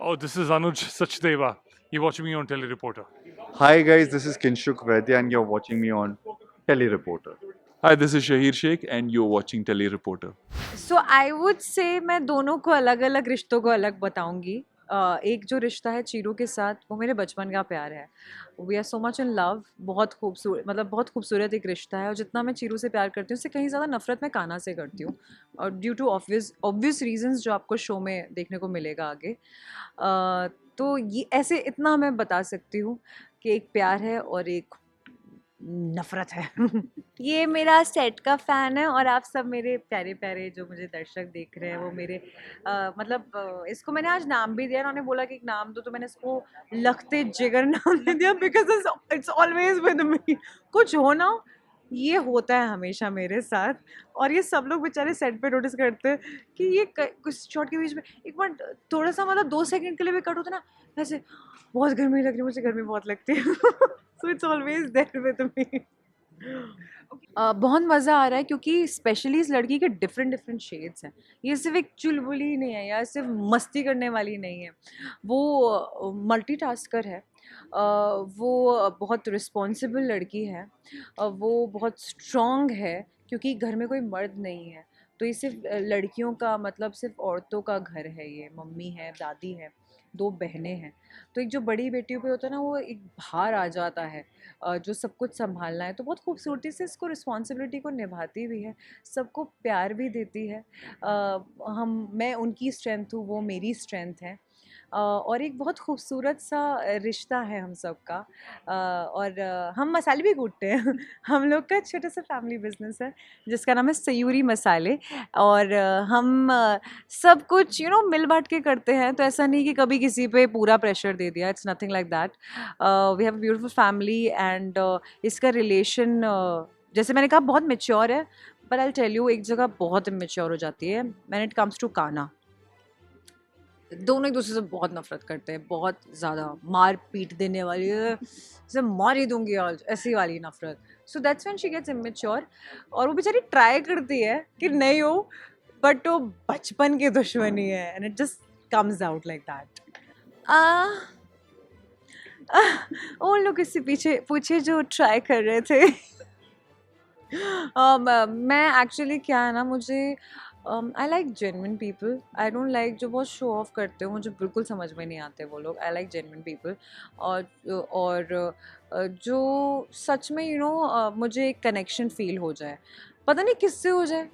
Oh, this is Anuj Sachdeva. You're watching me on Telereporter. Hi guys, this is Kinshuk Vaidya and you're watching me on Telereporter. Hi, this is Shahir Sheikh, and you're watching Telereporter. So I would से मैं दोनों को अलग अलग रिश्तों को अलग बताऊंगी. एक जो रिश्ता है चीरू के साथ वो मेरे बचपन का प्यार है. We are so much in love. बहुत खूबसूरत, मतलब बहुत खूबसूरत एक रिश्ता है. और जितना मैं चीरू से प्यार करती हूँ उससे कहीं ज़्यादा नफरत मैं कान्हा से करती हूँ. और ड्यू टू ऑब्वियस रीजंस जो आपको शो में देखने को मिलेगा आगे. तो ये ऐसे इतना मैं बता सकती हूँ कि एक प्यार है और एक नफरत है. ये मेरा सेट का फ़ैन है और आप सब मेरे प्यारे प्यारे जो मुझे दर्शक देख रहे हैं वो मेरे इसको मैंने आज नाम भी दिया. उन्होंने बोला कि एक नाम दो तो मैंने इसको लखते जिगर नाम दे दिया because it's always with me. कुछ हो ना हो, ये होता है हमेशा मेरे साथ. और ये सब लोग बेचारे सेट पे नोटिस करते हैं कि ये कुछ शॉट के बीच में एक बार थोड़ा सा मतलब 2 सेकंड के लिए भी कट होता ना ऐसे बहुत गर्मी लग रही है, मुझे गर्मी बहुत लगती है. So it's always there with me. बहुत मज़ा आ रहा है क्योंकि स्पेशली इस लड़की के डिफरेंट डिफरेंट शेड्स हैं. ये सिर्फ एक चुलबुली नहीं है या सिर्फ मस्ती करने वाली नहीं है. वो मल्टीटास्कर है. वो बहुत रिस्पॉन्सिबल लड़की है. वो बहुत स्ट्रॉन्ग है क्योंकि घर में कोई मर्द नहीं है. तो ये सिर्फ लड़कियों का मतलब सिर्फ औरतों का घर है. ये मम्मी है, दादी है, 2 बहनें हैं. तो एक जो बड़ी बेटियों पे होता है ना वो एक भार आ जाता है जो सब कुछ संभालना है. तो बहुत खूबसूरती से इसको रिस्पॉन्सिबिलिटी को निभाती भी है, सबको प्यार भी देती है. मैं उनकी स्ट्रेंथ हूँ, वो मेरी स्ट्रेंथ है. और एक बहुत खूबसूरत सा रिश्ता है हम सब का. और हम मसाले भी कूटते हैं. हम लोग का छोटा सा फैमिली बिजनेस है जिसका नाम है सयूरी मसाले. और हम सब कुछ मिल बांट के करते हैं. तो ऐसा नहीं कि कभी किसी पे पूरा प्रेशर दे दिया. It's nothing like that. We have a beautiful family and इसका रिलेशन जैसे मैंने कहा बहुत मेच्योर है. पर आई टेल यू एक जगह बहुत इमेच्योर हो जाती है when it comes to Kanha. दोनों एक दूसरे से बहुत नफरत करते हैं, बहुत ज़्यादा मार पीट देने वाली जैसे मार ही दूंगी आज ऐसी वाली नफरत. So that's when she gets immature. और वो बेचारी ट्राई करती है कि नहीं हो बट वो बचपन की दुश्मनी है and it just comes out like that. उन लोग इससे पीछे पूछे जो ट्राई कर रहे थे. मैं एक्चुअली क्या है ना मुझे I like genuine people. I don't like जो बहुत शो ऑफ करते हो, मुझे बिल्कुल समझ में नहीं आते वो लोग. I like genuine people. और जो सच में मुझे एक कनेक्शन फील हो जाए. पता नहीं किससे हो जाए,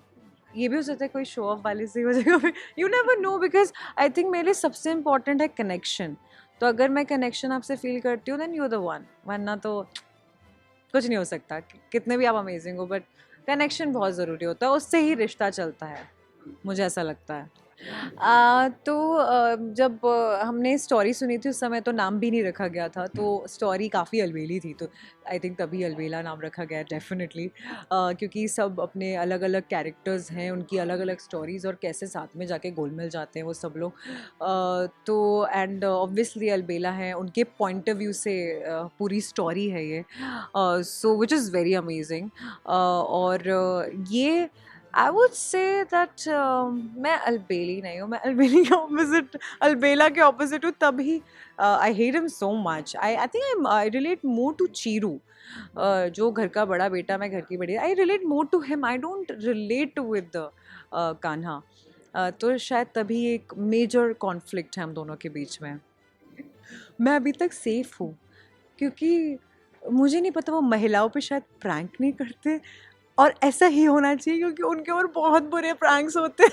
ये भी हो सकता है कोई शो ऑफ वाले से हो जाएगा. You never know because I think मेरे लिए सबसे इम्पॉर्टेंट है कनेक्शन. तो अगर मैं कनेक्शन आपसे फील करती हूँ देन यू द वन. वरना तो कुछ नहीं हो सकता. कितने भी आप अमेजिंग हो बट कनेक्शन बहुत ज़रूरी होता है. उससे ही रिश्ता चलता है, मुझे ऐसा लगता है. जब हमने स्टोरी सुनी थी उस समय तो नाम भी नहीं रखा गया था. तो स्टोरी काफ़ी अलबेली थी तो आई थिंक तभी अलबेला नाम रखा गया डेफिनेटली. क्योंकि सब अपने अलग अलग कैरेक्टर्स हैं, उनकी अलग अलग स्टोरीज़ और कैसे साथ में जाके घुल मिल जाते हैं वो सब लोग. तो एंड ऑब्वियसली अलबेला है, उनके पॉइंट ऑफ व्यू से पूरी स्टोरी है ये. सो विच इज़ वेरी अमेजिंग. और ये आई वुड से दैट मैं अलबेली नहीं हूँ. मैं अलबेली के ऑपोजिट, अलबेला के ऑपोजिट हूँ. तभी I hate him so much. I think I relate more to Chiru. जो घर का बड़ा बेटा, मैं घर की बड़ी. I relate more to him. I don't relate with Kanha. तो शायद तभी एक मेजर कॉन्फ्लिक्ट है हम दोनों के बीच में. मैं अभी तक सेफ हूँ क्योंकि मुझे नहीं पता वो महिलाओं पे शायद प्रैंक नहीं करते. और ऐसा ही होना चाहिए क्योंकि उनके ऊपर बहुत बुरे प्रैंक्स होते हैं.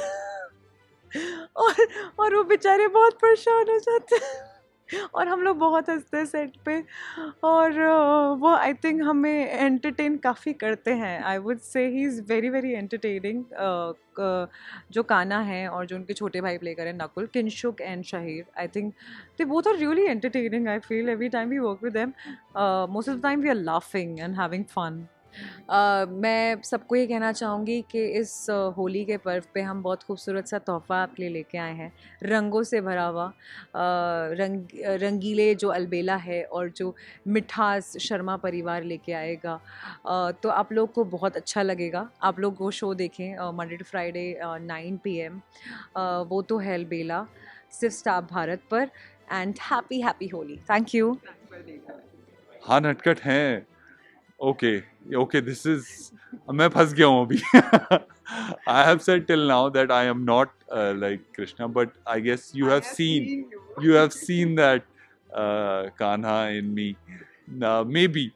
और वो बेचारे बहुत परेशान हो जाते हैं और हम लोग बहुत हंसते हैं सेट पे. और वो आई थिंक हमें एंटरटेन काफ़ी करते हैं. आई वुड से he is very very entertaining. जो कान्हा है और जो उनके छोटे भाई प्ले करें Nakul, Kinshuk and Shaheer, I think they both are really entertaining. I feel every time we work with them, most of the time we are laughing and having fun. मैं सबको ये कहना चाहूँगी कि इस होली के पर्व पे हम बहुत खूबसूरत सा तोहफ़ा आपके लिए लेके आए हैं. रंगों से भरा हुआ रंगीले जो अलबेला है और जो मिठास शर्मा परिवार लेके आएगा. तो आप लोग को बहुत अच्छा लगेगा. आप लोग वो शो देखें मंडे टू फ्राइडे 9 PM. वो तो है अलबेला. सिर्फ स्टार भारत पर. And happy Holi. Thank you. हाँ नटखट हैं. ओके ओके दिस इज मैं फंस गया हूँ अभी. I have said till now that I am not like Krishna but I guess you have seen that Kanha in me. Maybe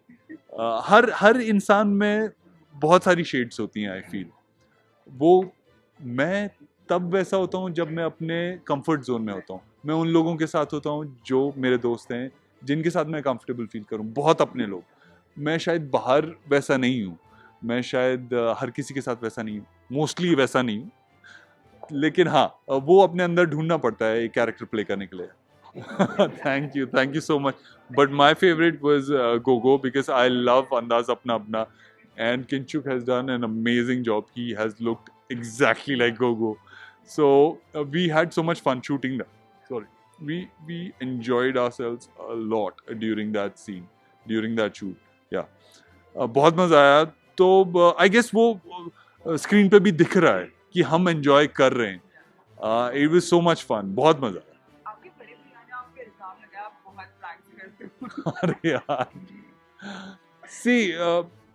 हर इंसान में बहुत सारी शेड्स होती हैं. आई फील वो मैं तब वैसा होता हूँ जब मैं अपने कंफर्ट जोन में होता हूँ. मैं उन लोगों के साथ होता हूँ जो मेरे दोस्त हैं, जिनके साथ मैं कंफर्टेबल फील करूँ. बहुत अपने लोग. मैं शायद बाहर वैसा नहीं हूँ. मैं शायद हर किसी के साथ वैसा नहीं हूँ. मोस्टली वैसा नहीं हूँ. लेकिन हाँ वो अपने अंदर ढूंढना पड़ता है एक कैरेक्टर प्ले करने के लिए. Thank you so much. But my favourite was Gogo because I love अंदाज अपना अपना. And Kinshuk has done an amazing job. He has looked exactly like Gogo. So we had so much fun shooting that. Sorry, we enjoyed ourselves a lot during that scene, during that shoot. Yeah, बहुत मजा आया. तो I guess वो screen पे भी दिख रहा है कि हम enjoy कर रहे हैं. It was so much fun. बहुत मजा आया. आपके बड़े भैया ने आपको इल्जाम लगाया आप बहुत प्रैंक्स करते हो. अरे यार see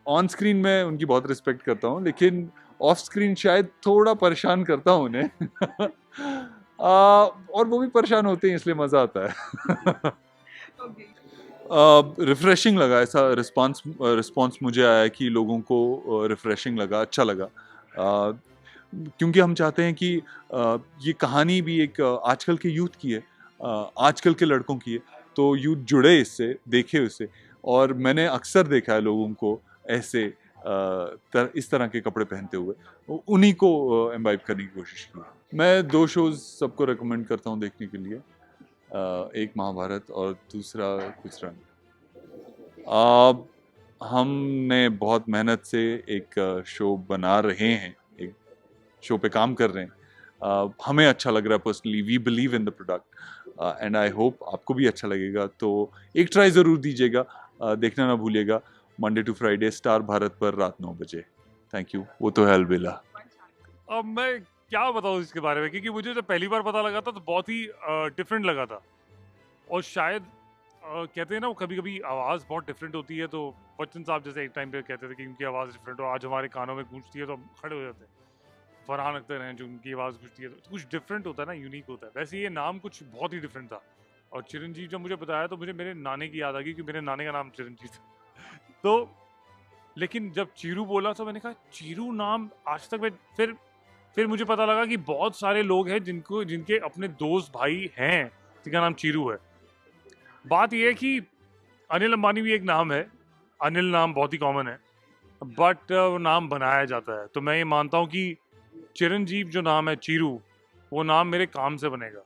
ऑन स्क्रीन में उनकी बहुत रिस्पेक्ट करता हूँ लेकिन ऑफ स्क्रीन शायद थोड़ा परेशान करता हूँ उन्हें. और वो भी परेशान होते हैं इसलिए मज़ा आता है. रिफ्रेशिंग लगा. ऐसा रिस्पॉन्स मुझे आया कि लोगों को रिफ्रेशिंग लगा, अच्छा लगा. क्योंकि हम चाहते हैं कि ये कहानी भी एक आजकल के यूथ की है, आजकल के लड़कों की है. तो यूथ जुड़े इससे, देखे उससे. और मैंने अक्सर देखा है लोगों को ऐसे इस तरह के कपड़े पहनते हुए. उन्हीं को एम्बाइब करने की कोशिश की. मैं 2 शोज़ सबको रेकमेंड करता हूँ देखने के लिए. एक महाभारत और दूसरा कुछ रंग. हमने बहुत मेहनत से एक शो बना रहे हैं, एक शो पे काम कर रहे हैं. हमें अच्छा लग रहा है personally. We believe in the product and I hope आपको भी अच्छा लगेगा. तो एक ट्राई ज़रूर दीजिएगा. देखना ना भूलिएगा. Monday to Friday star Bharat पर रात 9 बजे. Thank you. वो तो है अलबेला. अब मैं क्या बताऊँ इसके बारे में, क्योंकि मुझे जब पहली बार पता लगा था तो बहुत ही डिफरेंट लगा था. और शायद कहते हैं ना, वो कभी कभी आवाज़ बहुत डिफरेंट होती है. तो बच्चन साहब जैसे एक टाइम पे कहते थे कि उनकी आवाज़ डिफरेंट हो, आज हमारे कानों में गूंजती है तो हम खड़े हो जाते हैं. फरहान अख्तर हैं जो उनकी आवाज़ गूंजती है तो कुछ डिफरेंट होता है ना, यूनिक होता है. वैसे ये नाम कुछ बहुत ही डिफरेंट था. और चिरंजीव जब मुझे बताया तो मुझे मेरे नाने की याद आ गई, क्योंकि मेरे नाने का नाम चिरंजीव था. तो लेकिन जब चीरू बोला तो मैंने कहा चीरू नाम आज तक मैं फिर मुझे पता लगा कि बहुत सारे लोग हैं जिनके अपने दोस्त भाई हैं जिनका नाम चीरू है. बात यह है कि अनिल अंबानी भी एक नाम है. अनिल नाम बहुत ही कॉमन है, बट वो नाम बनाया जाता है. तो मैं ये मानता हूँ कि चिरंजीव जो नाम है, चीरू, वो नाम मेरे काम से बनेगा,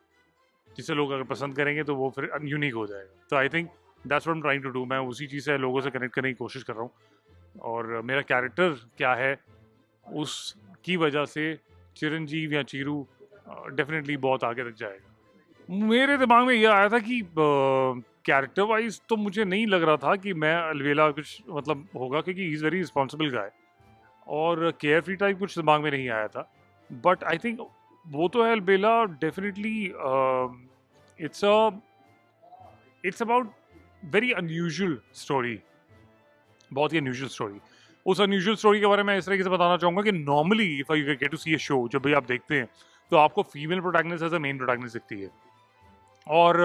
जिसे लोग अगर पसंद करेंगे तो वो फिर यूनिक हो जाएगा. तो I think that's what I am trying to do. मैं उसी चीज़ से लोगों से कनेक्ट करने की कोशिश कर रहा हूँ. और मेरा कैरेक्टर क्या है उसकी वजह से चिरंजीव या चीरू डेफिनेटली बहुत आगे तक जाएगा. मेरे दिमाग में यह आया था कि कैरेक्टर वाइज तो मुझे नहीं लग रहा था कि मैं अलबेला कुछ मतलब होगा, क्योंकि ही इज़ वेरी रिस्पॉन्सिबल गाय. और केयर फ्री टाइप कुछ दिमाग में नहीं आया था. बट आई थिंक वो तो है Albela. Definitely it's about very unusual story. बहुत ही अनयूजुअल स्टोरी. उस अनयूजुअल स्टोरी के बारे में इस तरीके से बताना चाहूँगा कि normally if you get to see a show, जब भी आप देखते हैं तो आपको female protagonist as a main protagonist दिखती है. और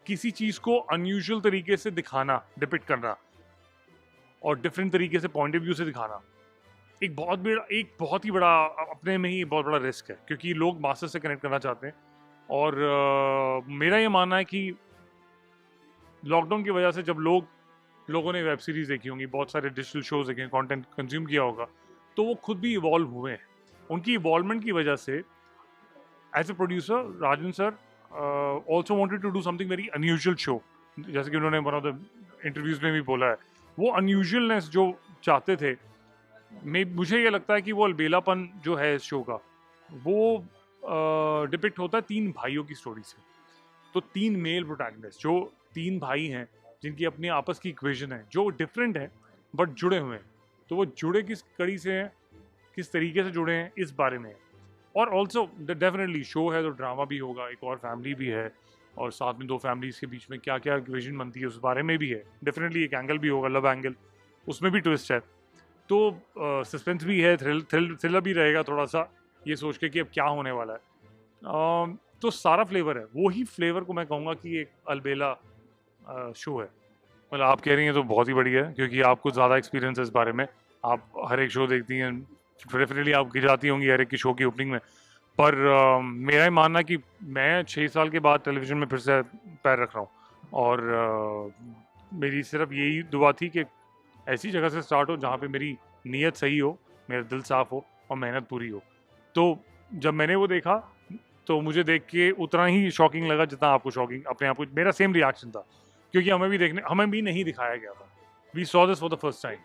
किसी चीज़ को अनयूजुअल तरीके से दिखाना, डिपिक्ट करना और डिफरेंट तरीके से पॉइंट ऑफ व्यू से दिखाना एक बहुत ही बड़ा अपने में ही बहुत बड़ा रिस्क है, क्योंकि लोग मास्टर से कनेक्ट करना चाहते हैं. और मेरा ये मानना है कि लॉकडाउन की वजह से जब लोगों ने वेब सीरीज़ देखी होंगी, बहुत सारे डिजिटल शोज देखे, कंटेंट कंज्यूम किया होगा, तो वो खुद भी इवॉल्व हुए हैं. उनकी इवॉल्वमेंट की वजह से as a producer Rajan sir also wanted to do something very unusual show. जैसे कि उन्होंने वन ऑफ द इंटरव्यूज़ में भी बोला है, वो अनयूजुअलनेस जो चाहते थे. मुझे ये लगता है कि वो अलबेलापन जो है इस शो का, वो डिपिक्ट होता है 3 भाइयों की स्टोरी से. तो 3 मेल प्रोटैगनिस्ट जो 3 भाई हैं, जिनकी अपनी आपस की इक्वेशन है, जो डिफरेंट है बट जुड़े हुए हैं. तो वो जुड़े किस कड़ी से हैं, किस तरीके से जुड़े हैं, इस बारे में है. और ऑल्सो डेफिनेटली शो है तो ड्रामा भी होगा, एक और फैमिली भी है, और साथ में दो फैमिलीज के बीच में क्या क्या इक्वेशन बनती है उस बारे में भी है। डेफिनेटली एक एंगल भी होगा, लव एंगल, उसमें भी ट्विस्ट है। तो सस्पेंस भी है, थ्रिलर भी रहेगा थोड़ा सा, ये सोच के कि अब क्या होने वाला है। तो सारा फ्लेवर है, वो ही फ्लेवर को मैं कहूँगा कि एक अलबेला शो है। मतलब आप कह रही हैं तो बहुत ही बढ़िया है, क्योंकि आपको ज़्यादा एक्सपीरियंस है इस बारे में, आप हर एक शो देखती हैं, डेफिनेटली आप जाती होंगी हर एक की शो की ओपनिंग में। पर मेरा ही मानना कि मैं 6 साल के बाद टेलीविज़न में फिर से पैर रख रहा हूँ, और मेरी सिर्फ यही दुआ थी कि ऐसी जगह से स्टार्ट हो जहाँ पे मेरी नीयत सही हो, मेरा दिल साफ़ हो और मेहनत पूरी हो। तो जब मैंने वो देखा तो मुझे देख के उतना ही शॉकिंग लगा जितना आपको शॉकिंग, अपने आप को मेरा सेम रिएक्शन था, क्योंकि हमें भी नहीं दिखाया गया था। We saw this for the first time,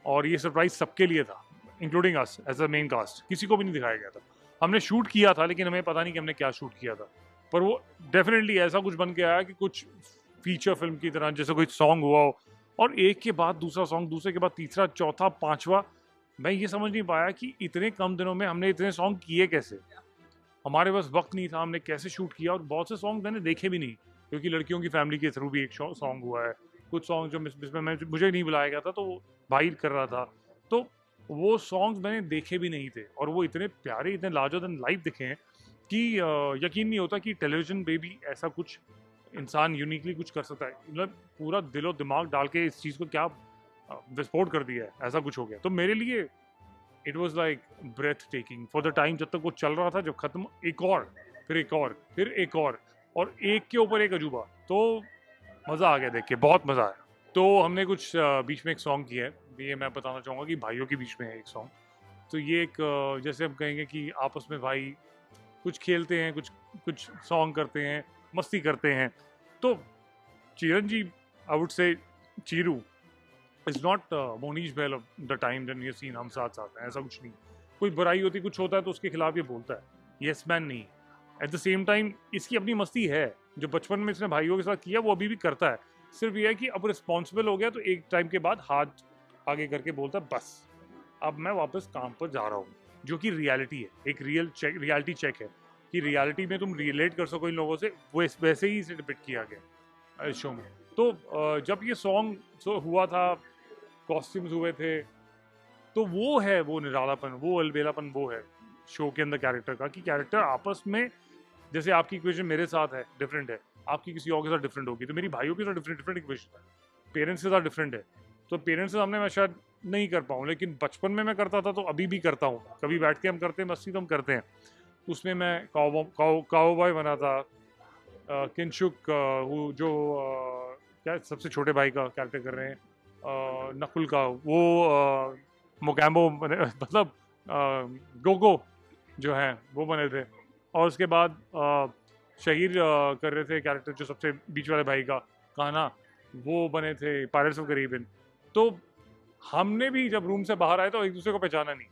और ये सरप्राइज सबके लिए था, including us as a main cast. किसी को भी नहीं दिखाया गया था। हमने शूट किया था लेकिन हमें पता नहीं कि हमने क्या शूट किया था, पर वो डेफिनेटली ऐसा कुछ बन के आया कि कुछ फीचर फिल्म की तरह, जैसे कोई सॉन्ग हुआ हो और एक के बाद दूसरा सॉन्ग, दूसरे के बाद तीसरा, चौथा, पांचवा। मैं ये समझ नहीं पाया कि इतने कम दिनों में हमने इतने सॉन्ग किए कैसे। हमारे पास वक्त नहीं था, हमने कैसे शूट किया, और बहुत से सॉन्ग मैंने देखे भी नहीं, क्योंकि लड़कियों की फैमिली के थ्रू भी एक सॉन्ग हुआ है। कुछ सॉन्ग जो जिसमें मुझे नहीं बुलाया गया था, तो भाई कर रहा था, तो वो सॉन्ग्स मैंने देखे भी नहीं थे, और वो इतने प्यारे, इतने लार्जर देन लाइफ दिखे हैं कि यकीन नहीं होता कि टेलीविजन पे भी ऐसा कुछ इंसान यूनिकली कुछ कर सकता है। मतलब पूरा दिलो दिमाग डाल के इस चीज़ को क्या विस्फोट कर दिया है, ऐसा कुछ हो गया। तो मेरे लिए it was like breath taking for the time, जब तक वो चल रहा था, जब खत्म एक और, फिर एक और, फिर एक और एक के ऊपर एक अजूबा। तो मज़ा आ गया देख के, बहुत मज़ा आया। तो हमने कुछ बीच में एक सॉन्ग किया है, ये मैं बताना चाहूँगा कि भाइयों के बीच में है एक सॉन्ग। तो ये एक जैसे हम कहेंगे कि आपस में भाई कुछ खेलते हैं, कुछ सॉन्ग करते हैं, मस्ती करते हैं। तो Chiranjeev, I would say Chiru is not Monish Behl of the time then you seen हम साथ साथ हैं, ऐसा कुछ नहीं। कोई बुराई होती, कुछ होता है तो उसके खिलाफ ये बोलता है, यस मैन नहीं। एट द सेम टाइम इसकी अपनी मस्ती है, जो बचपन में इसने भाइयों के साथ किया वो अभी भी करता है। सिर्फ ये है कि अब रिस्पॉन्सिबल हो गया तो एक टाइम के बाद हाथ आगे करके बोलता है बस अब मैं वापस काम पर जा रहा हूँ, जो कि रियलिटी है, एक रियलिटी चेक है कि रियलिटी में तुम रिलेट कर सको इन लोगों से, वो वैसे ही इसे डिपिक्ट किया गया इस शो में। तो जब ये सॉन्ग हुआ था, कॉस्ट्यूम्स हुए थे, तो वो है वो निरालापन, वो अलबेलापन, वो है शो के अंदर कैरेक्टर का, कि कैरेक्टर आपस में, जैसे आपकी इक्वेशन मेरे साथ है डिफरेंट है, आपकी किसी और के साथ डिफरेंट होगी, तो मेरी भाइयों के साथ डिफरेंट इक्वेशन है, पेरेंट्स के साथ डिफरेंट है। तो पेरेंट्स के सामने मैं शायद नहीं कर पाऊँ, लेकिन बचपन में मैं करता था, तो अभी भी करता हूँ। कभी बैठ के हम करते हैं मस्ती, तो हम करते हैं। उसमें मैं काओबॉय बना था, किंशुक जो क्या सबसे छोटे भाई का कैरेक्टर कर रहे हैं, नकुल का, वो मोगैम्बो बने, मतलब गोगो जो हैं वो बने थे। और उसके बाद शहीर कर रहे थे कैरेक्टर, जो सबसे बीच वाले भाई का, कान्हा, वो बने थे पायरेट्स ऑफ कैरिबियन। तो हमने भी जब रूम से बाहर आए तो एक दूसरे को पहचाना नहीं,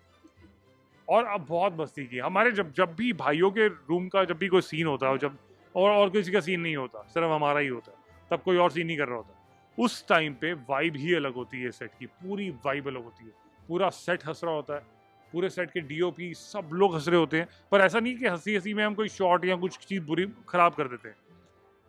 और अब बहुत मस्ती की हमारे। जब भी भाइयों के रूम का जब भी कोई सीन होता है, जब और किसी का सीन नहीं होता, सिर्फ हमारा ही होता है, तब कोई और सीन नहीं कर रहा होता, उस टाइम पे वाइब ही अलग होती है, सेट की पूरी वाइब अलग होती है। पूरा सेट हंस रहा होता है, पूरे सेट के डीओपी सब लोग हंस रहे होते हैं, पर ऐसा नहीं कि हंसी हंसी में हम कोई शॉट या कुछ चीज़ बुरी खराब कर देते हैं।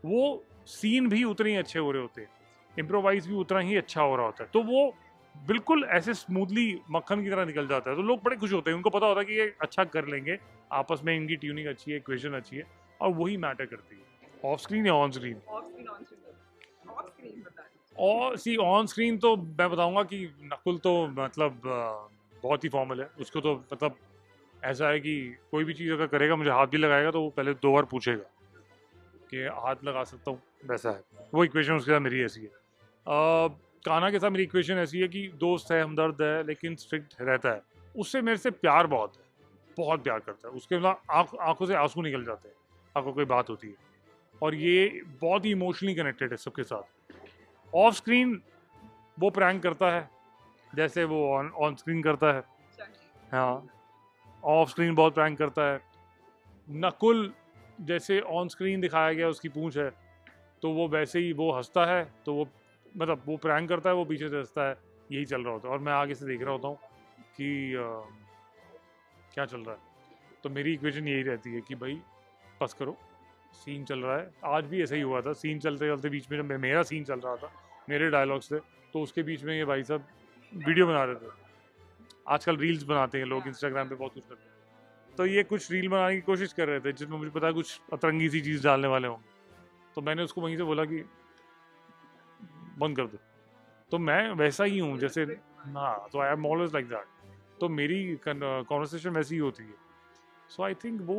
वो सीन भी उतने ही अच्छे हो रहे होते हैं, इम्प्रोवाइज भी उतना ही अच्छा हो रहा होता है, तो वो बिल्कुल ऐसे स्मूथली मक्खन की तरह निकल जाता है। तो लोग बड़े खुश होते हैं, उनको पता होता है कि ये अच्छा कर लेंगे, आपस में इनकी ट्यूनिंग अच्छी है, इक्वेशन अच्छी है, और वही मैटर करती है, ऑफ स्क्रीन या ऑन स्क्रीन। ऑफ स्क्रीन बता दीजिए। और सी ऑन स्क्रीन तो मैं बताऊंगा कि नकुल तो मतलब बहुत ही फॉर्मल है। उसको तो मतलब ऐसा है कि कोई भी चीज़ अगर करेगा, मुझे हाथ भी लगाएगा तो वो पहले 2 बार पूछेगा कि हाथ लगा सकता हूँ, वैसा है वो इक्वेशन उसके साथ मेरी ऐसी है। कान्हा के साथ मेरी इक्वेशन ऐसी है कि दोस्त है, हमदर्द है, लेकिन स्ट्रिक्ट रहता है। उससे मेरे से प्यार बहुत है, बहुत प्यार करता है। उसके मतलब आंखों से आंसू निकल जाते हैं अगर कोई बात होती है, और ये बहुत ही इमोशनली कनेक्टेड है सबके साथ। ऑफ स्क्रीन वो प्रैंक करता है जैसे वो ऑन स्क्रीन करता है। हाँ, ऑफ स्क्रीन बहुत प्रैंक करता है। नकुल जैसे ऑन स्क्रीन दिखाया गया उसकी पूंछ है, तो वो वैसे ही वो हंसता है, तो वो मतलब वो प्रैंक करता है, वो पीछे से हंसता है, यही चल रहा होता है, और मैं आगे से देख रहा होता हूँ कि क्या चल रहा है। तो मेरी इक्वेशन यही रहती है कि भाई बस करो, सीन चल रहा है। आज भी ऐसा ही हुआ था, सीन चलते चलते बीच में जब मेरा सीन चल रहा था, मेरे डायलॉग्स थे, तो उसके बीच में ये भाई साहब वीडियो बना रहे थे। आजकल रील्स बनाते हैं लोग, इंस्टाग्राम पे बहुत कुछ करते हैं, तो ये कुछ रील बनाने की कोशिश कर रहे थे जिसमें मुझे पता है कुछ अतरंगी सी चीज़ डालने वाले होंगे। तो मैंने उसको वहीं से बोला कि बंद कर दो। तो मैं वैसा ही हूँ जैसे, हाँ, तो I am always like that. तो मेरी कॉन्वर्सेशन वैसी ही होती है। सो आई थिंक वो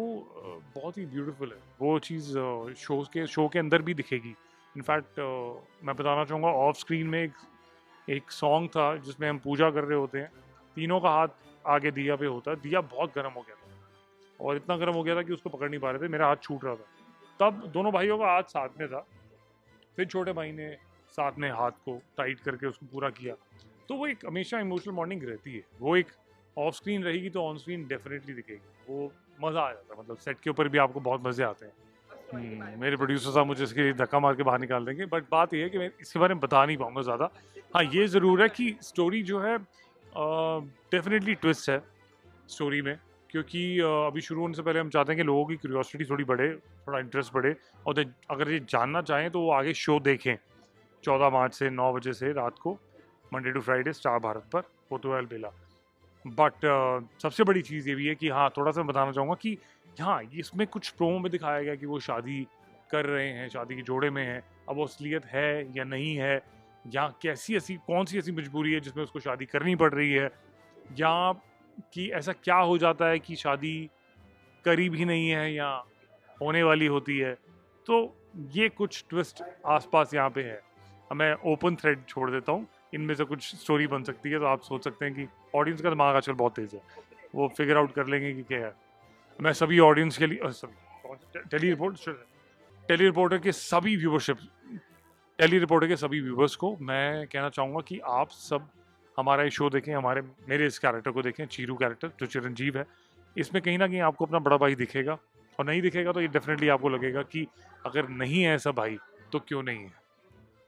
बहुत ही ब्यूटीफुल है। वो चीज़ शो के अंदर भी दिखेगी। इनफैक्ट मैं बताना चाहूँगा, ऑफ स्क्रीन में एक सॉन्ग था जिसमें हम पूजा कर रहे होते हैं, तीनों का हाथ आगे दिया पे होता है। दिया बहुत गर्म हो गया था, और इतना गर्म हो गया था कि उसको पकड़ नहीं पा रहे थे, मेरा हाथ छूट रहा था। तब दोनों भाइयों का हाथ साथ में था, फिर छोटे भाई ने साथ में हाथ को टाइट करके उसको पूरा किया। तो वो एक हमेशा इमोशनल बॉन्डिंग रहती है। वो एक ऑफ स्क्रीन रहेगी तो ऑन स्क्रीन डेफिनेटली दिखेगी। वो मज़ा आ जाता है, मतलब सेट के ऊपर भी आपको बहुत मज़े आते हैं। मेरे प्रोड्यूसर साहब मुझे इसके लिए धक्का मार के बाहर निकाल देंगे, बट बात यह है कि मैं इसके बारे में बता नहीं पाऊंगा ज़्यादा। हाँ, ये ज़रूर है कि स्टोरी जो है डेफिनेटली ट्विस्ट है स्टोरी में, क्योंकि अभी शुरू होने से पहले हम चाहते हैं कि लोगों की क्यूरियोसिटी थोड़ी बढ़े, थोड़ा इंटरेस्ट बढ़े, और अगर ये जानना चाहें तो वो आगे शो देखें 14 मार्च से 9 बजे से रात को, Monday to Friday, star Bharat पर, फोटो अलबेला। बट सबसे बड़ी चीज़ ये भी है कि हाँ, थोड़ा सा बताना चाहूँगा कि हाँ, इसमें कुछ प्रोमो में दिखाया गया कि वो शादी कर रहे हैं, शादी के जोड़े में हैं। अब वो असलियत है या नहीं है, या कौन सी ऐसी मजबूरी है जिसमें उसको शादी करनी पड़ रही है, या कि ऐसा क्या हो जाता है कि शादी करीब ही नहीं है या होने वाली होती है। तो ये कुछ ट्विस्ट आसपास यहाँ पे है। अब मैं ओपन थ्रेड छोड़ देता हूँ, इनमें से कुछ स्टोरी बन सकती है। तो आप सोच सकते हैं कि ऑडियंस का दिमाग आजकल बहुत तेज़ है, वो फिगर आउट कर लेंगे कि क्या है। मैं सभी ऑडियंस के लिए टेली रिपोर्टर के सभी व्यूवर्स को मैं कहना चाहूँगा कि आप सब हमारा ये शो देखें, मेरे इस कैरेक्टर को देखें, चीरू कैरेक्टर जो चिरंजीव है। इसमें कहीं ना कहीं आपको अपना बड़ा भाई दिखेगा, और नहीं दिखेगा तो ये डेफिनेटली आपको लगेगा कि अगर नहीं है ऐसा भाई तो क्यों नहीं है।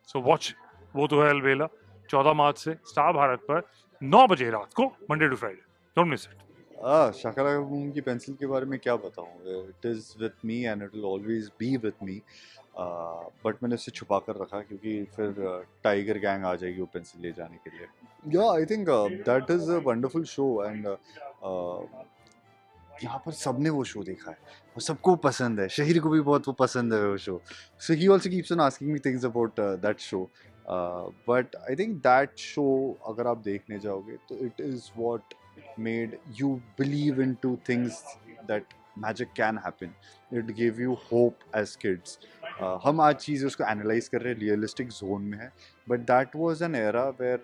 सो वॉच वो तो है अलबेला, 14 मार्च से स्टार भारत पर 9 बजे रात को, Monday to Friday. Don't miss it. Shaka laka boom की पेंसिल के बारे में क्या बताऊँ। It is with me and it will always be with me. But मैंने उसे छुपा कर रखा क्योंकि फिर टाइगर गैंग आ जाएगी वो पेंसिल ले जाने के लिए। या I think that is a wonderful show, and यहाँ पर सबने वो शो देखा है और सबको पसंद है। शहीर को भी बहुत वो पसंद है वो show, so he also keeps on asking me things about that show. But I think that show अगर आप देखने जाओगे तो it is what made you believe into things that magic can happen. It gave you hope as kids. हम आज चीज़ें उसको analyse कर रहे हैं, रियलिस्टिक जोन में है, but that was an era where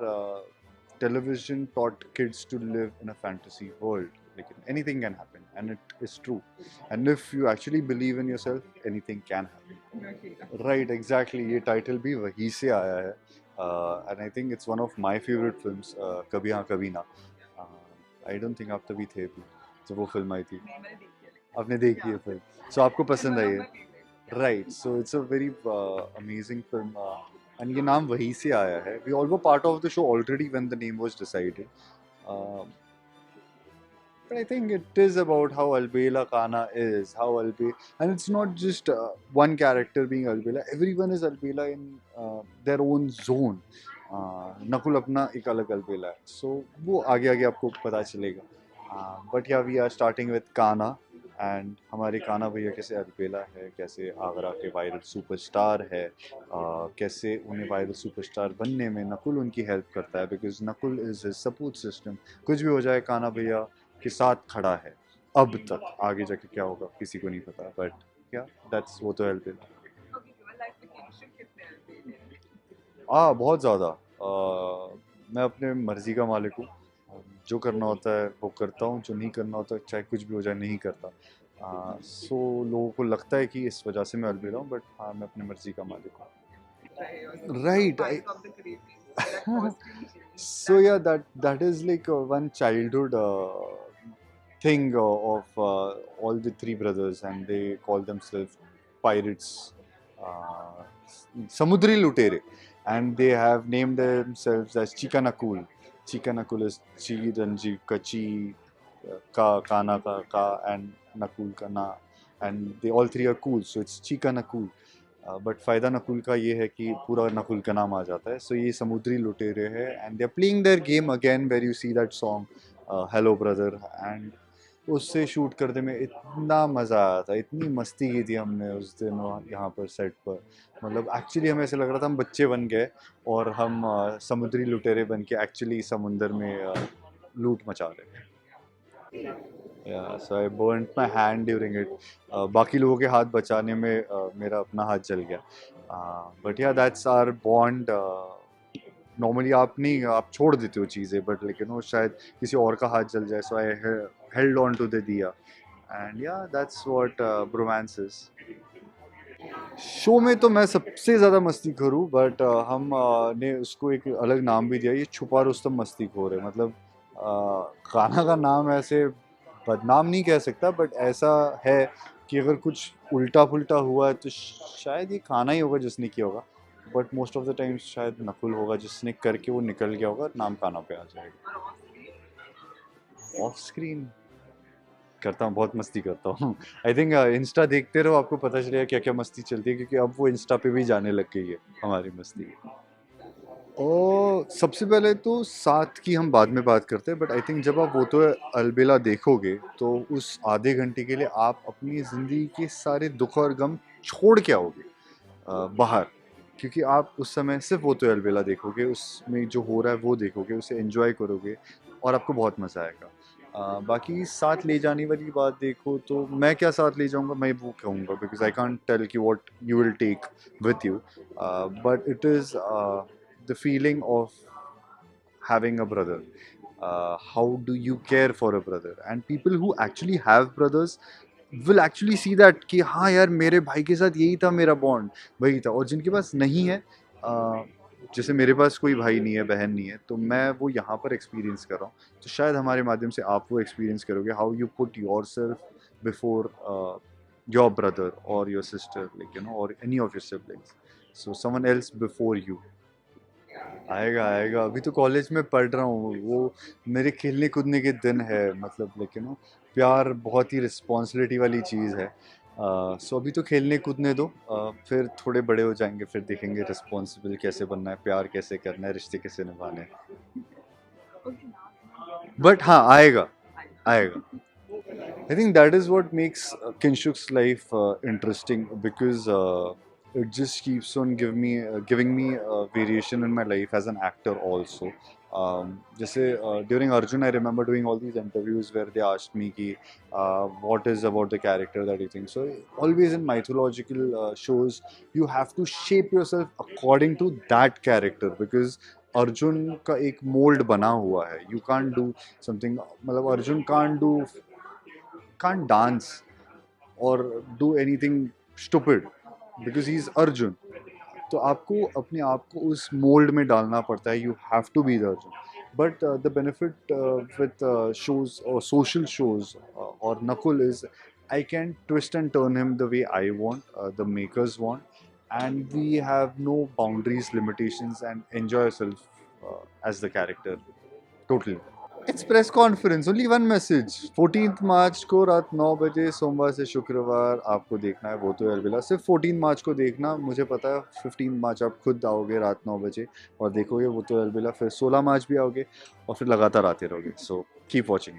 television taught kids to live in a fantasy world. Like anything can happen, and it is true. And if you actually believe in yourself, anything can happen. Right, exactly. ये title भी वहीं से आया है, and I think it's one of my favorite films. कभी हाँ कभी ना। I don't think आप तभी थे भी जब वो फिल्म आई थी। मैंने देखी है लेकिन। आपने देखी है फिल्म, so आपको पसंद आई है। Right, so it's a very amazing film, and ये नाम वहीं से आया है. We all were part of the show already when the name was decided. But I think it is about how Albela Kana is, and it's not just one character being Albela. Everyone is Albela in their own zone. Nakul अपना एक अलग अलबेला है, so वो आगे आगे आपको पता चलेगा. But yeah, we are starting with Kana. And हमारे काना भैया कैसे अलबेला है, कैसे आगरा के वायरल सुपरस्टार है, कैसे उन्हें वायरल सुपरस्टार बनने में नकुल उनकी हेल्प करता है, because Nakul is his support system. कुछ भी हो जाए काना भैया के साथ खड़ा है अब तक. आगे जाके क्या होगा किसी को नहीं पता, बट क्या दैट्स वो तो अलबेला. बहुत ज़्यादा. मैं अपने मर्ज़ी का मालिक हूँ. जो करना होता है वो करता हूँ, जो नहीं करना होता चाहे कुछ भी हो जाए नहीं करता. सो लोगों को लगता है कि इस वजह से मैं अलबेला हूँ, बट हाँ, मैं अपनी मर्जी का मालिक हूँ. Right. So yeah, that is like one childhood thing of all the three brothers, and they call themselves pirates, Samudri Lutere, and they have named themselves as Chikanakul. Chikanakul is Chi, Ranji, Kachi, Kana ka and Nakul ka na, and they all three are cool, so it's Chika Nakul. But फ़ायदा नकुल का ये है कि पूरा नकुल का नाम आ जाता है. सो ये समुद्री लुटेरे हैं and they are playing their game again where you see that song hello brother, एंड उससे शूट करने में इतना मज़ा आया था, इतनी मस्ती की थी हमने उस दिन यहाँ पर सेट पर. मतलब एक्चुअली हमें ऐसे लग रहा था हम बच्चे बन गए और हम समुद्री लुटेरे बन के एक्चुअली समुंदर में लूट मचा रहे थे. Yeah, so I burnt my hand during it. बाकी लोगों के हाथ बचाने में मेरा अपना हाथ जल गया. But yeah, that's our bond. Normally आप छोड़ देते हो चीज़ें, but लेकिन वो शायद किसी और का हाथ जल जाए. So I held on to the diya, and yeah, that's what bromance is. Show में तो मैं सबसे ज़्यादा मस्ती करूँ, बट हम ने उसको एक अलग नाम भी दिया, ये छुपा रुस्तम मस्ती खोर है. मतलब खाना का नाम ऐसे बदनाम नहीं कह सकता, बट ऐसा है कि अगर कुछ उल्टा पुल्टा हुआ है तो शायद ये खाना ही होगा जिसने किया होगा, but most of the times शायद नकुल होगा जिसने करके वो निकल गया होगा, नाम खाना पे आ जाएगा. ऑफ स्क्रीन करता हूँ, बहुत मस्ती करता हूँ. आई थिंक इंस्टा देखते रहो, आपको पता चलेगा क्या क्या मस्ती चलती है, क्योंकि अब वो इंस्टा पे भी जाने लग गई है हमारी मस्ती. और सबसे पहले तो साथ की हम बाद में बात करते हैं, बट आई थिंक जब आप वो तो अलबेला देखोगे तो उस आधे घंटे के लिए आप अपनी ज़िंदगी के सारे दुख और गम छोड़ के आओगे बाहर, क्योंकि आप उस समय सिर्फ वो तो अलबेला देखोगे, उसमें जो हो रहा है वो देखोगे, उसे एंजॉय करोगे और आपको बहुत मज़ा आएगा. बाकी साथ ले जाने वाली बात देखो तो मैं क्या साथ ले जाऊंगा, मैं वो कहूँगा, बिकॉज आई कांट टेल कि what you will take with you, but it is the feeling of having a brother. How do you care for a brother? And people who actually have brothers will actually see that कि हाँ यार मेरे भाई के साथ यही था मेरा बॉन्ड, वही था. और जिनके पास नहीं है, जैसे मेरे पास कोई भाई नहीं है, बहन नहीं है, तो मैं वो यहाँ पर एक्सपीरियंस कर रहा हूँ, तो शायद हमारे माध्यम से आप वो एक्सपीरियंस करोगे, how you put yourself before your brother और your sister, like you know, और any of your siblings. So someone else before you. आएगा, अभी तो कॉलेज में पढ़ रहा हूँ, वो मेरे खेलने कूदने के दिन है. मतलब लेकिन प्यार बहुत ही रिस्पॉन्सिबिलिटी वाली चीज़ है. सो अभी तो खेलने कूदने दो, फिर थोड़े बड़े हो जाएंगे, फिर देखेंगे रिस्पॉन्सिबल कैसे बनना है, प्यार कैसे करना है, रिश्ते कैसे निभाने हैं. बट हाँ, आएगा. I think that is what makes Kinshuk's life interesting, because it just keeps on giving me variation in my life as an actor also. जैसे during Arjun I remember doing all these interviews where they asked me कि what is about the character that you think. So always in mythological shows you have to shape yourself according to that character, because Arjun का एक mould बना हुआ है. You can't do something, मतलब Arjun can't dance or do anything stupid because he's Arjun. तो आपको अपने आप को उस मोल्ड में डालना पड़ता है. You have to be the Arjun. But the benefit with shows or social shows or Nakul is I can twist and turn him the way I want, the makers want, and we have no boundaries, limitations, and enjoy ourselves as the character totally. It's press conference, only one message. 14th मार्च को रात 9 बजे सोमवार से शुक्रवार आपको देखना है वो तो अलबेला. सिर्फ 14 मार्च को देखना, मुझे पता है 15 मार्च आप खुद आओगे रात 9 बजे और देखोगे वो तो अलबेला, फिर 16 मार्च भी आओगे और फिर लगातार आते रहोगे. So keep watching.